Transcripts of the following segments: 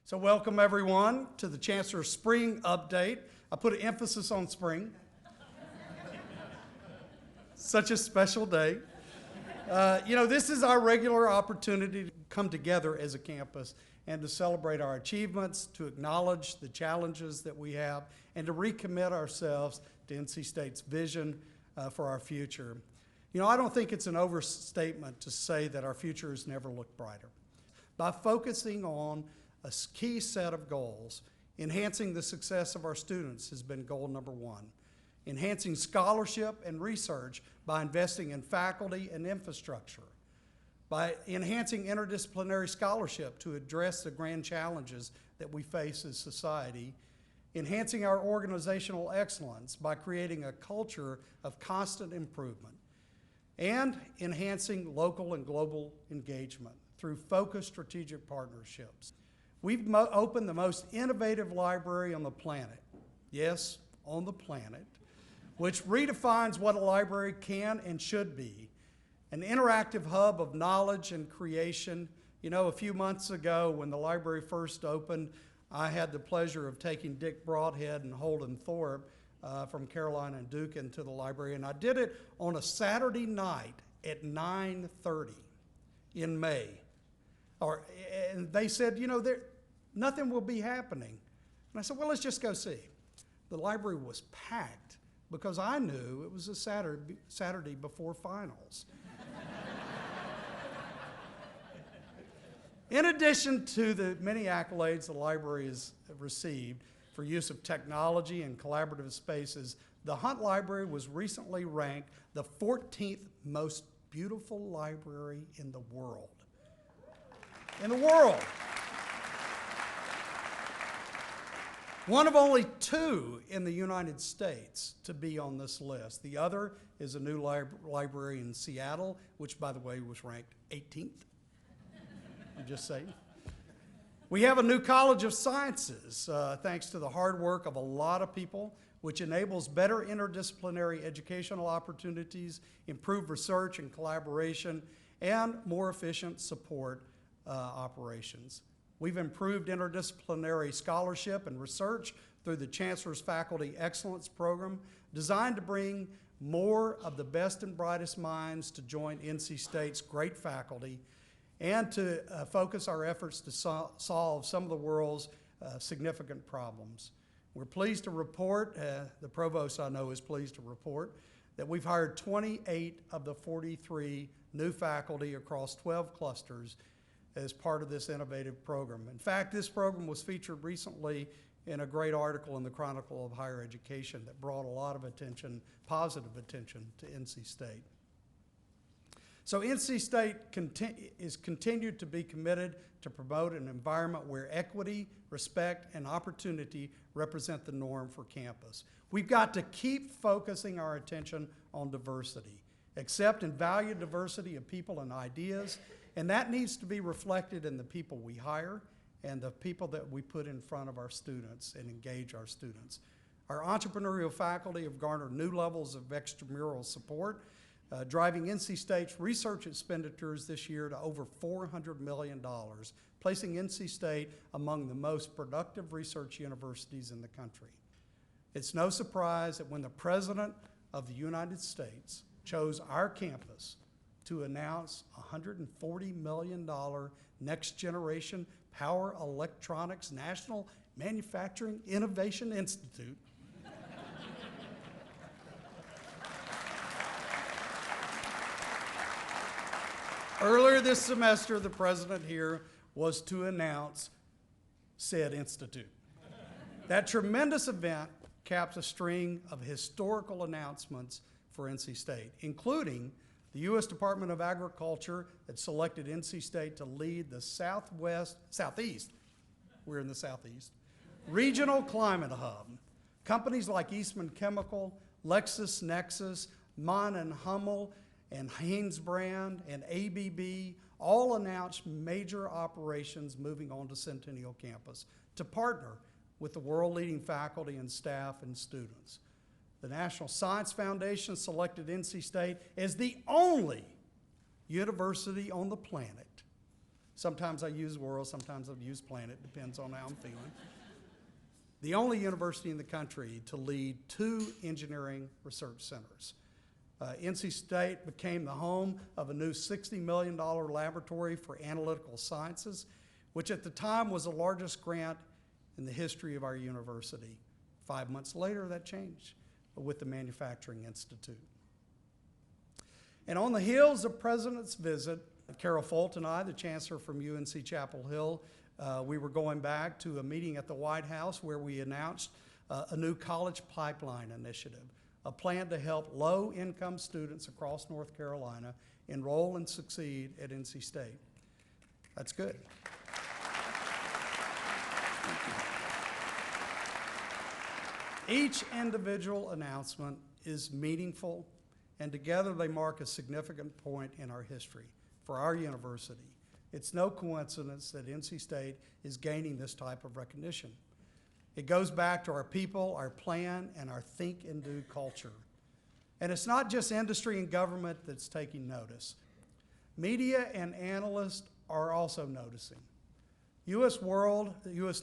So welcome everyone to the Chancellor's Spring Update. I put an emphasis on spring. Such a special day. This is our regular opportunity to come together as a campus and to celebrate our achievements, to acknowledge the challenges that we have, and to recommit ourselves to NC State's vision for our future. I don't think it's an overstatement to say that our future has never looked brighter. By focusing on a key set of goals, enhancing the success of our students has been goal number one. Enhancing scholarship and research by investing in faculty and infrastructure. By enhancing interdisciplinary scholarship to address the grand challenges that we face as society. Enhancing our organizational excellence by creating a culture of constant improvement. And enhancing local and global engagement through focused strategic partnerships. We've opened the most innovative library on the planet. Yes, on the planet, which redefines what a library can and should be. An interactive hub of knowledge and creation. A few months ago when the library first opened, I had the pleasure of taking Dick Broadhead and Holden Thorpe from Caroline and Duke into the library, and I did it on a Saturday night at 9:30 in May. And they said, nothing will be happening. And I said, well, let's just go see. The library was packed because I knew it was a Saturday before finals. In addition to the many accolades the library has received for use of technology and collaborative spaces, the Hunt Library was recently ranked the 14th most beautiful library in the world. One of only two in the United States to be on this list. The other is a new library in Seattle, which, by the way, was ranked 18th. I'm just saying. We have a new College of Sciences, thanks to the hard work of a lot of people, which enables better interdisciplinary educational opportunities, improved research and collaboration, and more efficient support operations. We've improved interdisciplinary scholarship and research through the Chancellor's Faculty Excellence Program, designed to bring more of the best and brightest minds to join NC State's great faculty and to focus our efforts to solve some of the world's significant problems. We're pleased to report, the provost I know is pleased to report, that we've hired 28 of the 43 new faculty across 12 clusters as part of this innovative program. In fact, this program was featured recently in a great article in the Chronicle of Higher Education that brought a lot of attention, positive attention, to NC State. So NC State is continued to be committed to promote an environment where equity, respect, and opportunity represent the norm for campus. We've got to keep focusing our attention on diversity, accept and value diversity of people and ideas, and that needs to be reflected in the people we hire and the people that we put in front of our students and engage our students. Our entrepreneurial faculty have garnered new levels of extramural support, driving NC State's research expenditures this year to over $400 million, placing NC State among the most productive research universities in the country. It's no surprise that when the President of the United States chose our campus to announce $140 million Next Generation Power Electronics National Manufacturing Innovation Institute. Earlier this semester, the president here was to announce said institute. That tremendous event caps a string of historical announcements for NC State, including the U.S. Department of Agriculture that selected NC State to lead the Southeast, we're in the Southeast, Regional Climate Hub. Companies like Eastman Chemical, LexisNexis, Mann and Hummel, and Hanesbrand and ABB all announced major operations moving on to Centennial Campus to partner with the world-leading faculty and staff and students. The National Science Foundation selected NC State as the only university on the planet Sometimes I use world, sometimes I use planet, depends on how I'm feeling. The only university in the country to lead 2 engineering research centers. NC State became the home of a new $60 million laboratory for analytical sciences, which at the time was the largest grant in the history of our university. 5 months later, that changed with the Manufacturing Institute. And on the heels of President's visit, Carol Folt and I, the Chancellor from UNC Chapel Hill, we were going back to a meeting at the White House where we announced a new college pipeline initiative, a plan to help low-income students across North Carolina enroll and succeed at NC State. That's good. Each individual announcement is meaningful, and together they mark a significant point in our history for our university. It's no coincidence that NC State is gaining this type of recognition. It goes back to our people, our plan, and our think and do culture. And it's not just industry and government that's taking notice. Media and analysts are also noticing. U.S.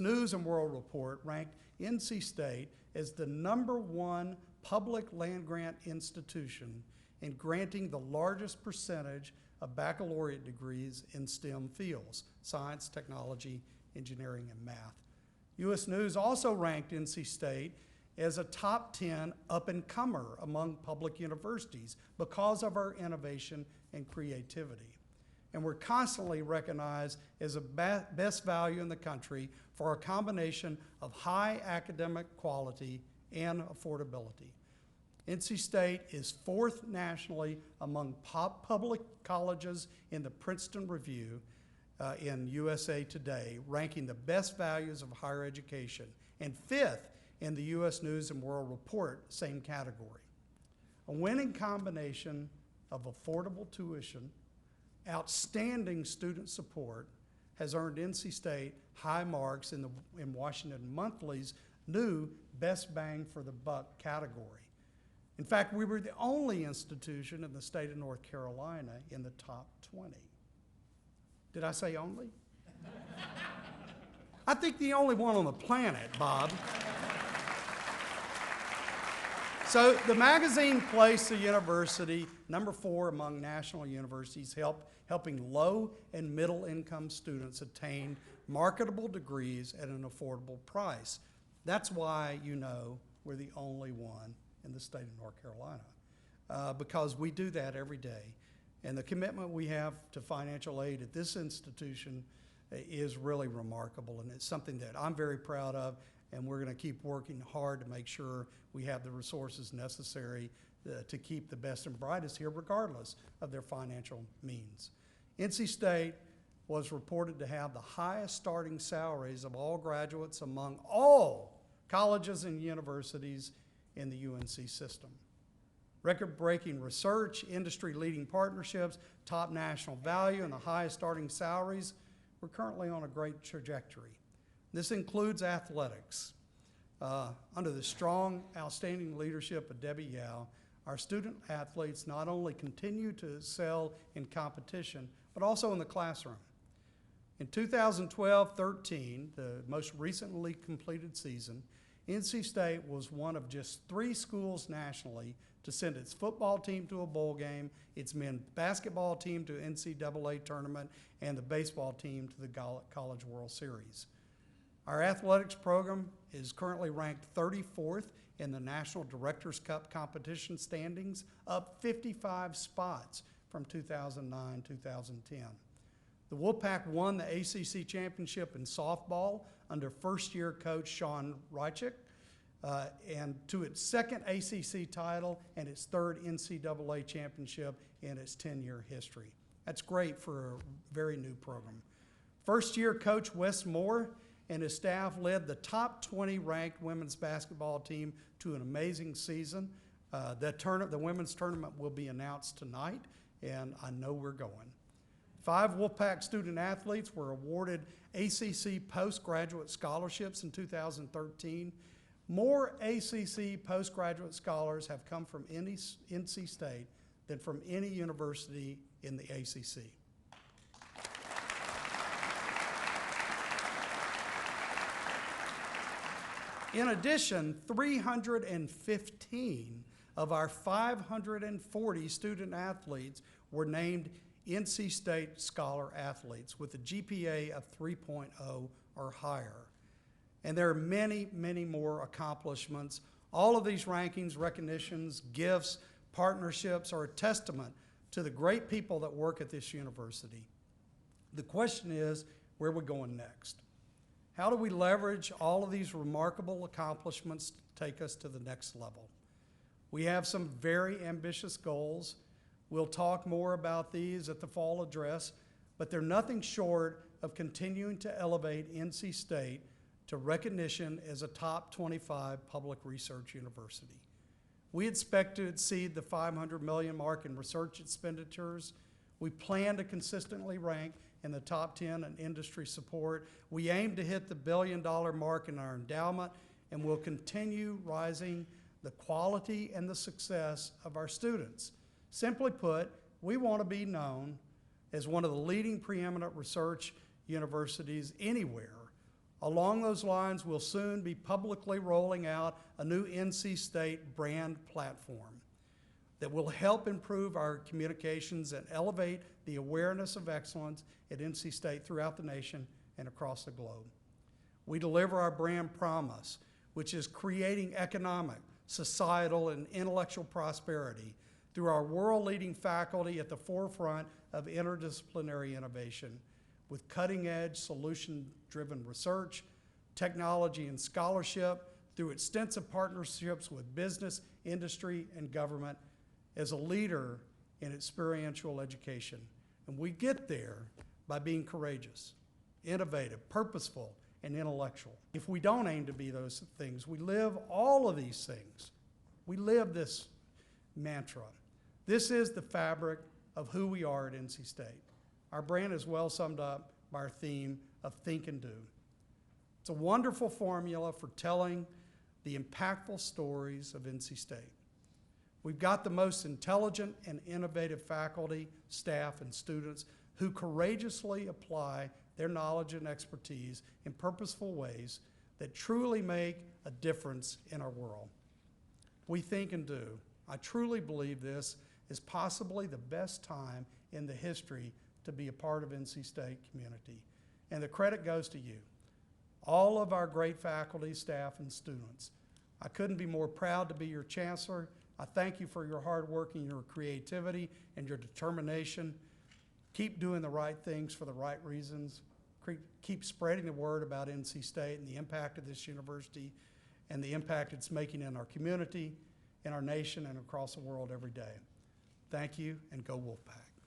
News and World Report ranked NC State as the #1 public land-grant institution in granting the largest percentage of baccalaureate degrees in STEM fields, science, technology, engineering, and math. U.S. News also ranked NC State as a top 10 up-and-comer among public universities because of our innovation and creativity. And we're constantly recognized as a best value in the country for our combination of high academic quality and affordability. NC State is 4th nationally among public colleges in the Princeton Review in USA Today, ranking the best values of higher education, and 5th in the U.S. News and World Report, same category. A winning combination of affordable tuition, outstanding student support has earned NC State high marks in Washington Monthly's new Best Bang for the Buck category. In fact, we were the only institution in the state of North Carolina in the top 20. Did I say only? I think the only one on the planet, Bob. So the magazine placed the university #4 among national universities, helping low and middle income students attain marketable degrees at an affordable price. That's why you know we're the only one in the state of North Carolina, because we do that every day. And the commitment we have to financial aid at this institution is really remarkable, and it's something that I'm very proud of, and we're going to keep working hard to make sure we have the resources necessary to keep the best and brightest here regardless of their financial means. NC State was reported to have the highest starting salaries of all graduates among all colleges and universities in the UNC system. Record-breaking research, industry-leading partnerships, top national value, and the highest starting salaries, we're currently on a great trajectory. This includes athletics. Under the strong, outstanding leadership of Debbie Yao, our student athletes not only continue to excel in competition, but also in the classroom. In 2012-13, the most recently completed season, NC State was one of just 3 schools nationally to send its football team to a bowl game, its men's basketball team to an NCAA tournament, and the baseball team to the College World Series. Our athletics program is currently ranked 34th in the National Directors Cup competition standings, up 55 spots from 2009-2010. The Wolfpack won the ACC championship in softball under first-year coach Sean Reichik, and to its 2nd ACC title and its 3rd NCAA championship in its 10-year history. That's great for a very new program. First-year coach Wes Moore and his staff led the top 20 ranked women's basketball team to an amazing season. The women's tournament will be announced tonight, and I know we're going. 5 Wolfpack student athletes were awarded ACC postgraduate scholarships in 2013. More ACC postgraduate scholars have come from NC State than from any university in the ACC. In addition, 315 of our 540 student athletes were named NC State Scholar Athletes with a GPA of 3.0 or higher. And there are many, many more accomplishments. All of these rankings, recognitions, gifts, partnerships are a testament to the great people that work at this university. The question is, where are we going next? How do we leverage all of these remarkable accomplishments to take us to the next level? We have some very ambitious goals. We'll talk more about these at the fall address, but they're nothing short of continuing to elevate NC State to recognition as a top 25 public research university. We expect to exceed the $500 million mark in research expenditures. We plan to consistently rank in the top 10 in industry support. We aim to hit the $1 billion mark in our endowment, and we'll continue rising the quality and the success of our students. Simply put, we want to be known as one of the leading preeminent research universities anywhere. Along those lines, we'll soon be publicly rolling out a new NC State brand platform that will help improve our communications and elevate the awareness of excellence at NC State throughout the nation and across the globe. We deliver our brand promise, which is creating economic, societal, and intellectual prosperity through our world-leading faculty at the forefront of interdisciplinary innovation with cutting-edge, solution-driven research, technology, and scholarship through extensive partnerships with business, industry, and government as a leader in experiential education. And we get there by being courageous, innovative, purposeful, and intellectual. If we don't aim to be those things, we live all of these things. We live this mantra. This is the fabric of who we are at NC State. Our brand is well summed up by our theme of think and do. It's a wonderful formula for telling the impactful stories of NC State. We've got the most intelligent and innovative faculty, staff, and students who courageously apply their knowledge and expertise in purposeful ways that truly make a difference in our world. We think and do. I truly believe this is possibly the best time in the history to be a part of NC State community. And the credit goes to you, all of our great faculty, staff, and students. I couldn't be more proud to be your chancellor. I thank you for your hard work and your creativity and your determination. Keep doing the right things for the right reasons. Keep spreading the word about NC State and the impact of this university and the impact it's making in our community, in our nation, and across the world every day. Thank you, and go Wolfpack.